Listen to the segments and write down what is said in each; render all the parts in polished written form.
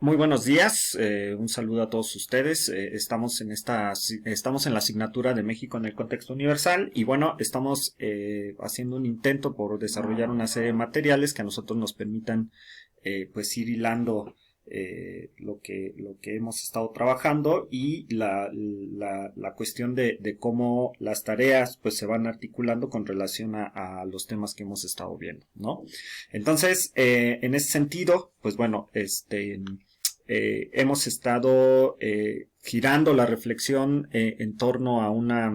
Muy buenos días, un saludo a todos ustedes. Estamos en la asignatura de México en el contexto universal y bueno, estamos haciendo un intento por desarrollar una serie de materiales que a nosotros nos permitan pues ir hilando lo que hemos estado trabajando y la cuestión de cómo las tareas pues se van articulando con relación a los temas que hemos estado viendo, ¿no? Entonces, en ese sentido, pues bueno, hemos estado girando la reflexión en torno a una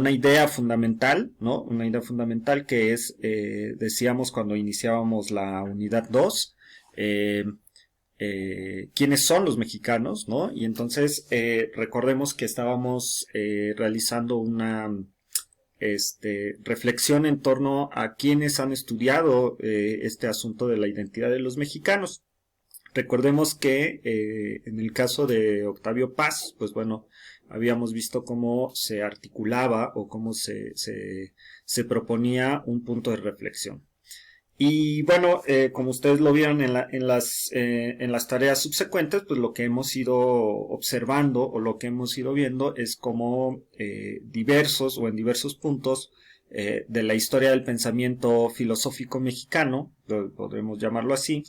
idea fundamental, ¿no? Una idea fundamental que es, decíamos cuando iniciábamos la unidad 2, quiénes son los mexicanos, ¿no? Y entonces recordemos que estábamos realizando una reflexión en torno a quienes han estudiado este asunto de la identidad de los mexicanos. Recordemos que en el caso de Octavio Paz, pues bueno, habíamos visto cómo se articulaba o cómo se proponía un punto de reflexión. Y bueno, como ustedes lo vieron en las tareas subsecuentes, pues lo que hemos ido observando o lo que hemos ido viendo es cómo en diversos puntos de la historia del pensamiento filosófico mexicano, podemos llamarlo así,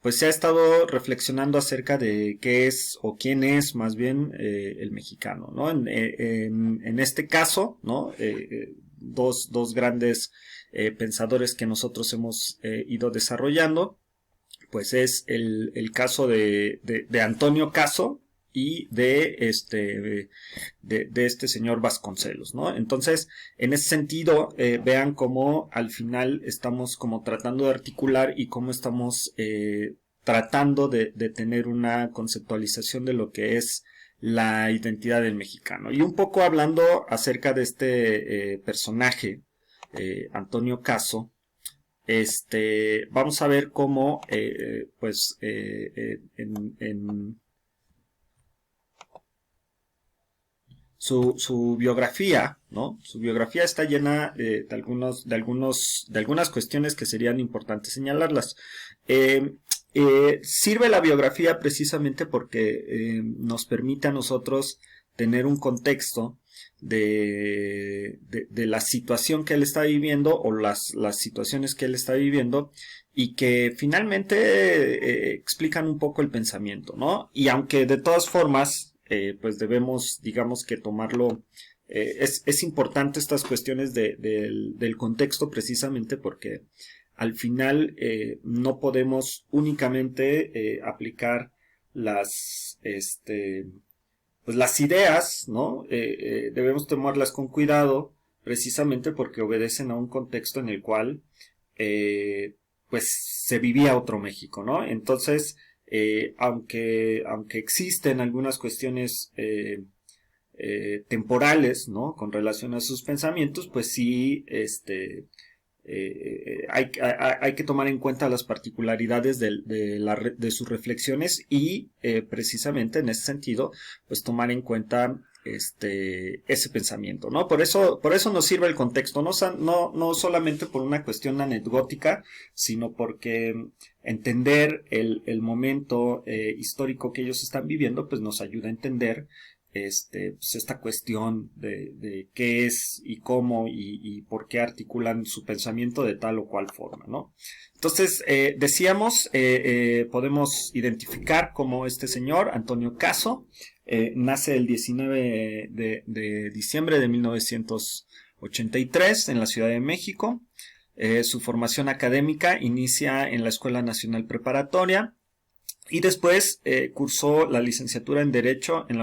pues se ha estado reflexionando acerca de qué es o quién es más bien el mexicano, ¿no? En este caso, ¿no? Dos grandes pensadores que nosotros hemos ido desarrollando, pues es el caso de Antonio Caso y de este señor Vasconcelos, ¿no? Entonces, en ese sentido, vean cómo al final estamos como tratando de articular y cómo estamos tratando de tener una conceptualización de lo que es la identidad del mexicano. Y un poco hablando acerca de este personaje, Antonio Caso, vamos a ver cómo, en su biografía, ¿no? Su biografía está llena de algunas cuestiones que serían importantes señalarlas. Sirve la biografía precisamente porque nos permite a nosotros tener un contexto de la situación que él está viviendo o las situaciones que él está viviendo y que finalmente explican un poco el pensamiento, ¿no? Y aunque de todas formas pues debemos, digamos que tomarlo, es importante estas cuestiones del contexto precisamente porque al final no podemos únicamente aplicar las, pues las ideas, ¿no? Debemos tomarlas con cuidado precisamente porque obedecen a un contexto en el cual pues se vivía otro México, ¿no? Entonces, aunque existen algunas cuestiones temporales, ¿no? Con relación a sus pensamientos, pues sí, hay que tomar en cuenta las particularidades de sus reflexiones y precisamente en ese sentido, pues tomar en cuenta ese pensamiento, ¿no? Por eso nos sirve el contexto, no solamente por una cuestión anecdótica, sino porque entender el momento histórico que ellos están viviendo, pues nos ayuda a entender pues esta cuestión de qué es y cómo y por qué articulan su pensamiento de tal o cual forma, ¿no? Entonces, decíamos, podemos identificar como este señor, Antonio Caso, nace el 19 de diciembre de 1983 en la Ciudad de México. Su formación académica inicia en la Escuela Nacional Preparatoria y después cursó la licenciatura en Derecho en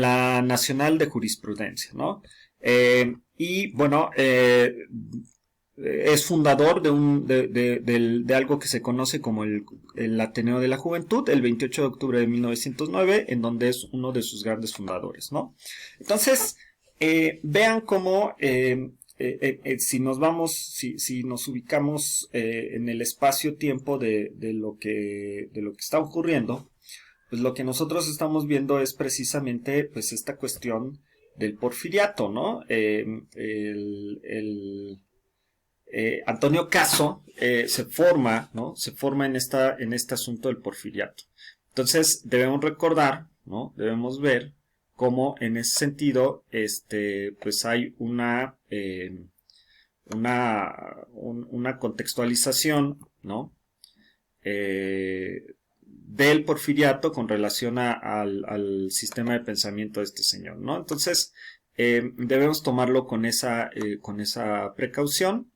la Nacional de Jurisprudencia, ¿no? Y bueno, es fundador de algo que se conoce como el Ateneo de la Juventud, el 28 de octubre de 1909, en donde es uno de sus grandes fundadores, ¿no? Entonces, vean cómo si nos ubicamos en el espacio-tiempo de lo que está ocurriendo, pues lo que nosotros estamos viendo es precisamente pues esta cuestión del porfiriato, ¿no? Antonio Caso se forma, ¿no? Se forma en este asunto del porfiriato. Entonces debemos recordar, ¿no? Debemos ver cómo en ese sentido, pues hay una contextualización, ¿no? Del porfiriato con relación al sistema de pensamiento de este señor, ¿no? Entonces, debemos tomarlo con esa precaución,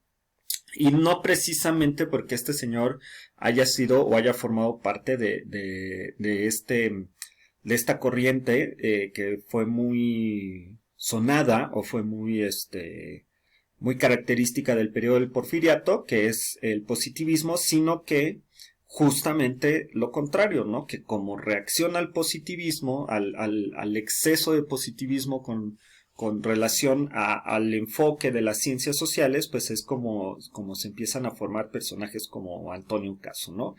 y no precisamente porque este señor haya sido o haya formado parte de esta corriente que fue muy sonada o fue muy característica del periodo del porfiriato, que es el positivismo, sino que justamente lo contrario, ¿no? Que como reacción al positivismo, al exceso de positivismo con relación al enfoque de las ciencias sociales, pues es como se empiezan a formar personajes como Antonio Caso, ¿no?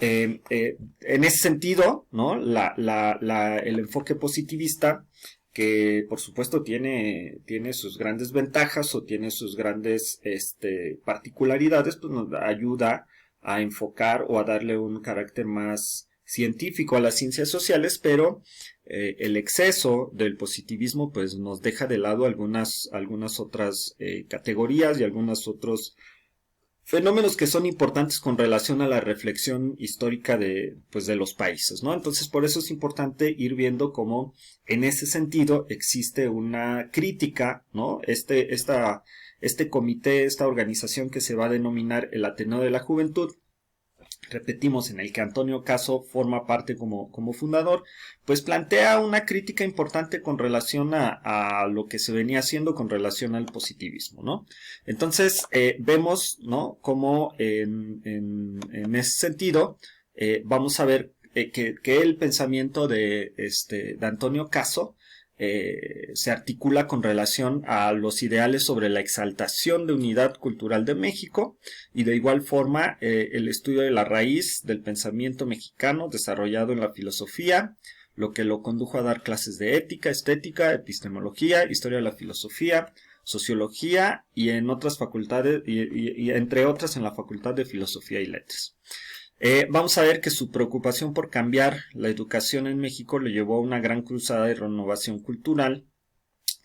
En ese sentido, ¿no? El enfoque positivista, que por supuesto tiene sus grandes ventajas o tiene sus grandes particularidades, pues nos ayuda a enfocar o a darle un carácter más científico a las ciencias sociales, pero el exceso del positivismo pues nos deja de lado algunas otras categorías y algunos otros fenómenos que son importantes con relación a la reflexión histórica de los países, ¿no? Entonces, por eso es importante ir viendo cómo en ese sentido existe una crítica, ¿no? Este comité, esta organización que se va a denominar el Ateneo de la Juventud, repetimos, en el que Antonio Caso forma parte como fundador, pues plantea una crítica importante con relación a lo que se venía haciendo con relación al positivismo, ¿no? Entonces, vemos, ¿no? Cómo en ese sentido, vamos a ver que el pensamiento de Antonio Caso se articula con relación a los ideales sobre la exaltación de unidad cultural de México, y de igual forma el estudio de la raíz del pensamiento mexicano desarrollado en la filosofía, lo que lo condujo a dar clases de ética, estética, epistemología, historia de la filosofía, sociología y en otras facultades, y entre otras en la Facultad de Filosofía y Letras. Vamos a ver que su preocupación por cambiar la educación en México le llevó a una gran cruzada de renovación cultural.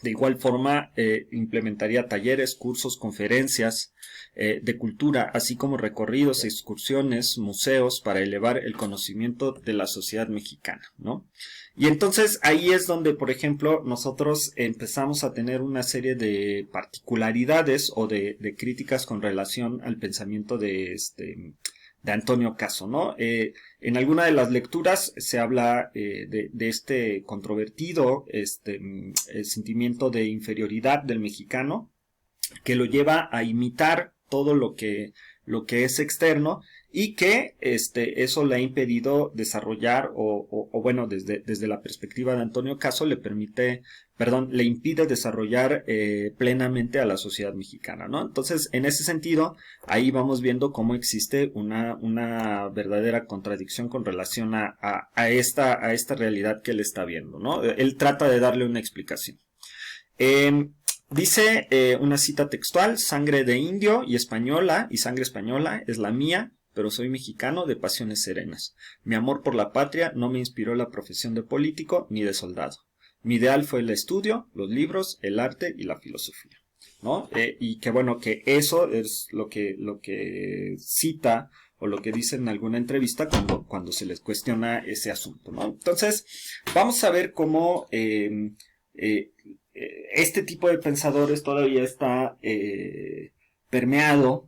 De igual forma, implementaría talleres, cursos, conferencias de cultura, así como recorridos, excursiones, museos, para elevar el conocimiento de la sociedad mexicana, ¿no? Y entonces ahí es donde, por ejemplo, nosotros empezamos a tener una serie de particularidades o de críticas con relación al pensamiento de Antonio Caso, ¿no? En alguna de las lecturas se habla de este controvertido sentimiento de inferioridad del mexicano, que lo lleva a imitar todo lo que es externo, y que eso le ha impedido desarrollar o bueno, desde la perspectiva de Antonio Caso le impide desarrollar plenamente a la sociedad mexicana, ¿no? Entonces, en ese sentido, ahí vamos viendo cómo existe una verdadera contradicción con relación a esta realidad que él está viendo, ¿no? Él trata de darle una explicación. Dice una cita textual: sangre de indio y sangre española es la mía, pero soy mexicano de pasiones serenas. Mi amor por la patria no me inspiró la profesión de político ni de soldado. Mi ideal fue el estudio, los libros, el arte y la filosofía, ¿no? Y que bueno, que eso es lo que cita o lo que dice en alguna entrevista cuando se les cuestiona ese asunto, ¿no? Entonces, vamos a ver cómo este tipo de pensadores todavía está permeado,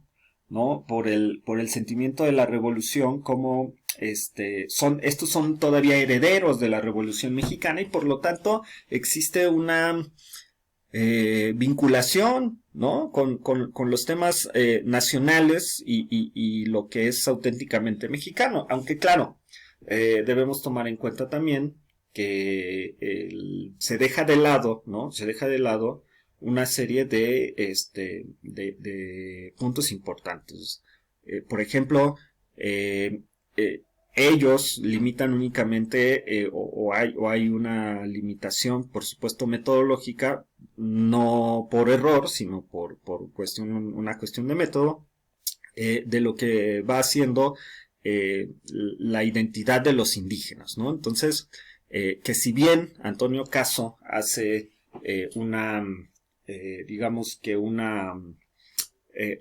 ¿no? por el sentimiento de la revolución, como estos son todavía herederos de la Revolución Mexicana, y por lo tanto existe una vinculación, ¿no? con los temas nacionales y lo que es auténticamente mexicano, aunque claro, debemos tomar en cuenta también que se deja de lado, ¿no? Se deja de lado una serie de puntos importantes. Por ejemplo, ellos limitan únicamente, o hay una limitación, por supuesto, metodológica, no por error, sino por una cuestión de método, de lo que va haciendo la identidad de los indígenas, ¿no? Entonces, que si bien Antonio Caso hace digamos que una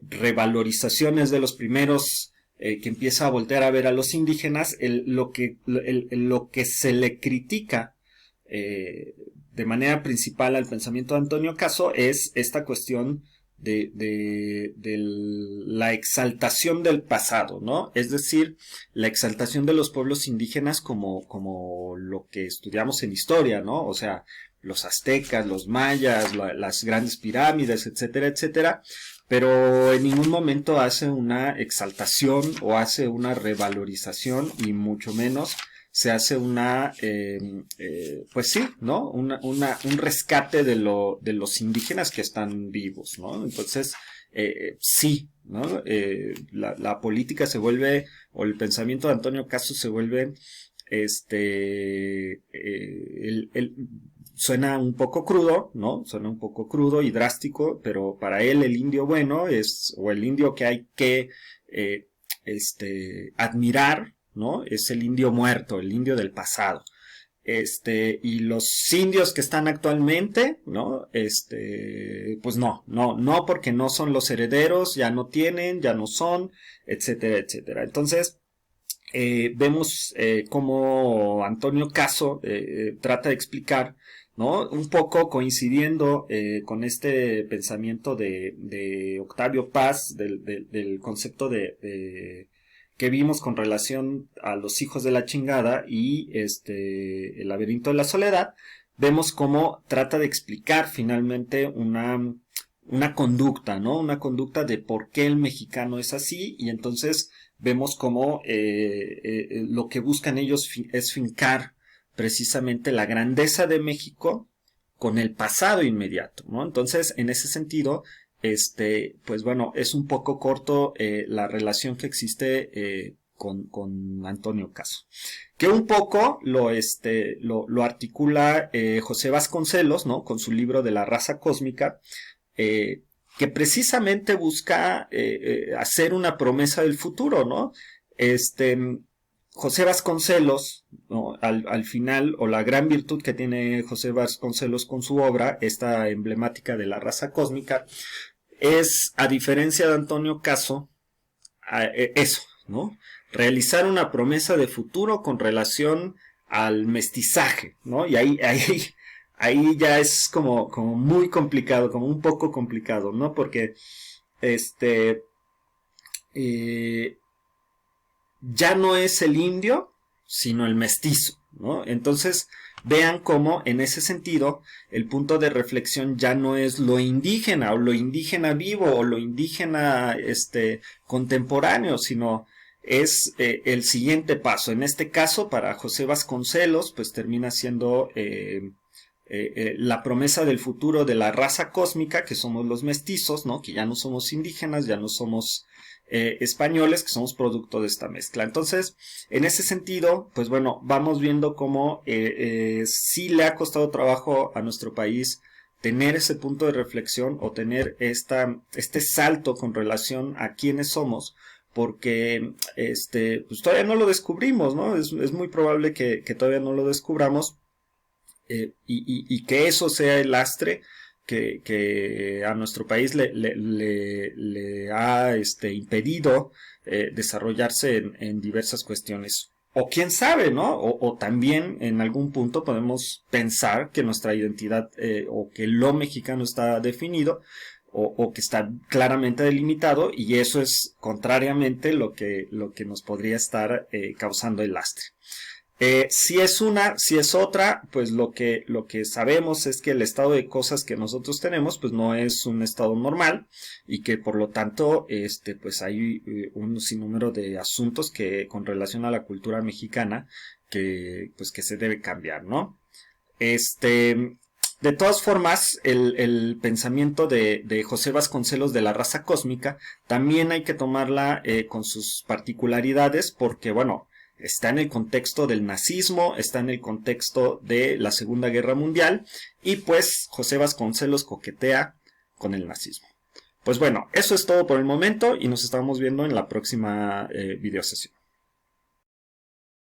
revalorización de los primeros, que empieza a voltear a ver a los indígenas, lo que se le critica de manera principal al pensamiento de Antonio Caso es esta cuestión de la exaltación del pasado, ¿no? Es decir, la exaltación de los pueblos indígenas como lo que estudiamos en historia, ¿no? O sea, los aztecas, los mayas, las grandes pirámides, etcétera, etcétera, pero en ningún momento hace una exaltación o hace una revalorización, y mucho menos se hace pues sí, ¿no? Un rescate de los indígenas que están vivos, ¿no? Entonces, sí, ¿no? La política se vuelve, o el pensamiento de Antonio Caso se vuelve, suena un poco crudo, ¿no? Suena un poco crudo y drástico, pero para él el indio bueno o el indio que hay que, admirar, ¿no? Es el indio muerto, el indio del pasado. Y los indios que están actualmente, ¿no? Pues no, porque no son los herederos, ya no tienen, ya no son, etcétera, etcétera. Entonces, vemos cómo Antonio Caso trata de explicar, ¿no? Un poco coincidiendo con este pensamiento de Octavio Paz, del concepto que vimos con relación a los hijos de la chingada y el laberinto de la soledad. Vemos cómo trata de explicar finalmente una conducta, ¿no? Una conducta de por qué el mexicano es así, y entonces vemos cómo lo que buscan ellos es fincar precisamente la grandeza de México con el pasado inmediato, ¿no? Entonces, en ese sentido, pues bueno, es un poco corto la relación que existe con Antonio Caso. Que un poco lo articula José Vasconcelos, ¿no? Con su libro de la raza cósmica, que precisamente busca hacer una promesa del futuro, ¿no? José Vasconcelos, ¿no? Al final, o la gran virtud que tiene José Vasconcelos con su obra, esta emblemática de la raza cósmica, es, a diferencia de Antonio Caso, eso, ¿no? Realizar una promesa de futuro con relación al mestizaje, ¿no? Y ahí ya es como muy complicado, como un poco complicado, ¿no? Porque ya no es el indio, sino el mestizo, ¿no? Entonces, vean cómo en ese sentido el punto de reflexión ya no es lo indígena o lo indígena vivo o lo indígena contemporáneo, sino es el siguiente paso. En este caso, para José Vasconcelos, pues termina siendo la promesa del futuro de la raza cósmica, que somos los mestizos, ¿no? Que ya no somos indígenas, ya no somos españoles, que somos producto de esta mezcla. Entonces, en ese sentido, pues bueno, vamos viendo cómo sí le ha costado trabajo a nuestro país tener ese punto de reflexión o tener este salto con relación a quiénes somos, porque pues todavía no lo descubrimos, ¿no? Es muy probable que todavía no lo descubramos, y que eso sea el lastre que a nuestro país le ha impedido desarrollarse en diversas cuestiones. O quién sabe, ¿no? O también en algún punto podemos pensar que nuestra identidad o que lo mexicano está definido o que está claramente delimitado, y eso es contrariamente lo que nos podría estar causando el lastre. Si es otra, pues lo que sabemos es que el estado de cosas que nosotros tenemos, pues no es un estado normal, y que por lo tanto, pues hay un sinnúmero de asuntos que con relación a la cultura mexicana que se debe cambiar, ¿no? De todas formas, el pensamiento de José Vasconcelos de la raza cósmica también hay que tomarla con sus particularidades, porque bueno, está en el contexto del nazismo, está en el contexto de la Segunda Guerra Mundial, y pues José Vasconcelos coquetea con el nazismo. Pues bueno, eso es todo por el momento y nos estamos viendo en la próxima videosesión.